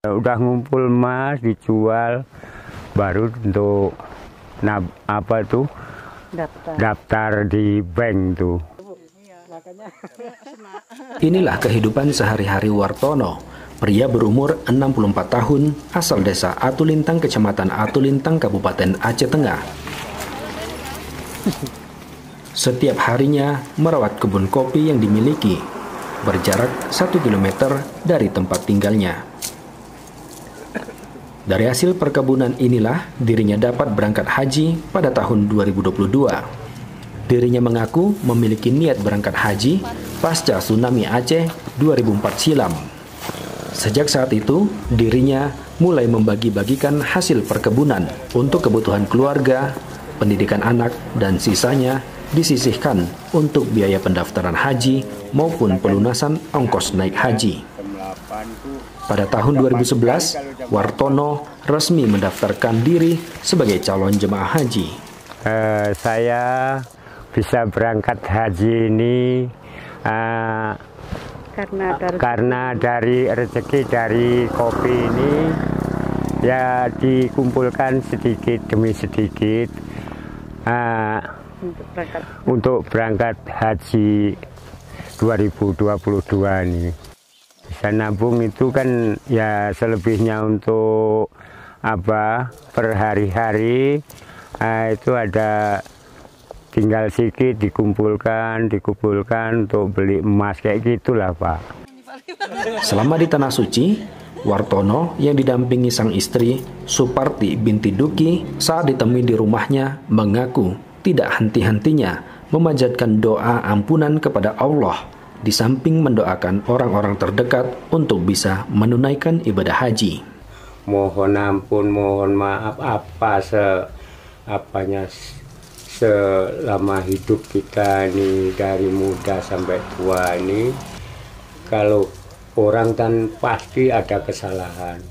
Udah ngumpul emas dijual, baru untuk daftar di bank tuh. Inilah kehidupan sehari-hari Wartono, pria berumur 64 tahun asal desa Atulintang, Kecamatan Atulintang, Kabupaten Aceh Tengah. Setiap harinya merawat kebun kopi yang dimiliki, berjarak 1 km dari tempat tinggalnya. Dari hasil perkebunan inilah dirinya dapat berangkat haji pada tahun 2022. Dirinya mengaku memiliki niat berangkat haji pasca tsunami Aceh 2004 silam. Sejak saat itu, dirinya mulai membagi-bagikan hasil perkebunan untuk kebutuhan keluarga, pendidikan anak, dan sisanya disisihkan untuk biaya pendaftaran haji maupun pelunasan ongkos naik haji. Pada tahun 2011, Wartono resmi mendaftarkan diri sebagai calon jemaah haji. Saya bisa berangkat haji ini karena dari rezeki dari kopi ini ya dikumpulkan sedikit demi sedikit untuk berangkat haji 2022 ini. Bisa nabung itu kan ya selebihnya untuk per hari-hari itu ada tinggal sedikit dikumpulkan untuk beli emas kayak gitulah Pak. Selama di Tanah Suci, Wartono yang didampingi sang istri Suparti binti Duki saat ditemui di rumahnya mengaku tidak henti-hentinya memanjatkan doa ampunan kepada Allah, di samping mendoakan orang-orang terdekat untuk bisa menunaikan ibadah haji. Mohon ampun, mohon maaf selama hidup kita ini dari muda sampai tua ini, kalau orang kan pasti ada kesalahan.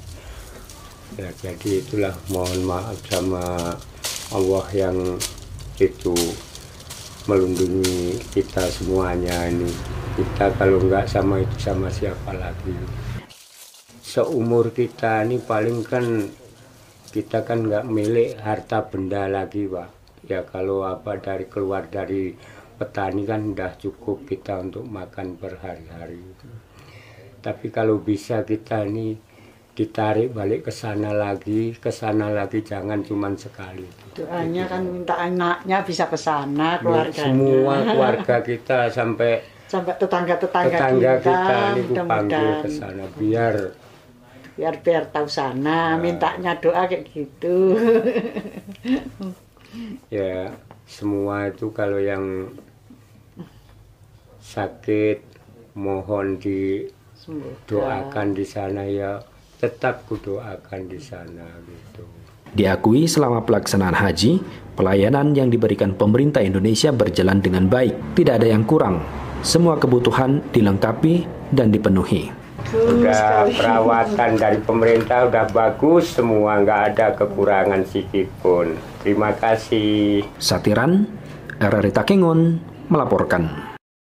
Ya, jadi itulah mohon maaf sama Allah yang itu melindungi kita semuanya ini. Kita kalau nggak sama itu sama siapa lagi? Seumur kita ini paling kan kita kan nggak milik harta benda lagi Pak. Ya kalau keluar dari petani kan udah cukup kita untuk makan per hari-hari. Tapi kalau bisa kita ini ditarik balik ke sana lagi, jangan cuma sekali. Doanya kan minta anaknya bisa ke sana, keluarganya. Semua keluarga kita sampai tetangga kita ini dipanggil ke sana biar tahu sana, mintanya doa kayak gitu. Ya, semua itu kalau yang sakit mohon didoakan di sana ya, tetap kudoakan di sana gitu. Diakui selama pelaksanaan haji, pelayanan yang diberikan pemerintah Indonesia berjalan dengan baik, tidak ada yang kurang. Semua kebutuhan dilengkapi dan dipenuhi. Udah perawatan dari pemerintah udah bagus semua, nggak ada kekurangan sedikit pun. Terima kasih. Satiran, RRI Takengon melaporkan.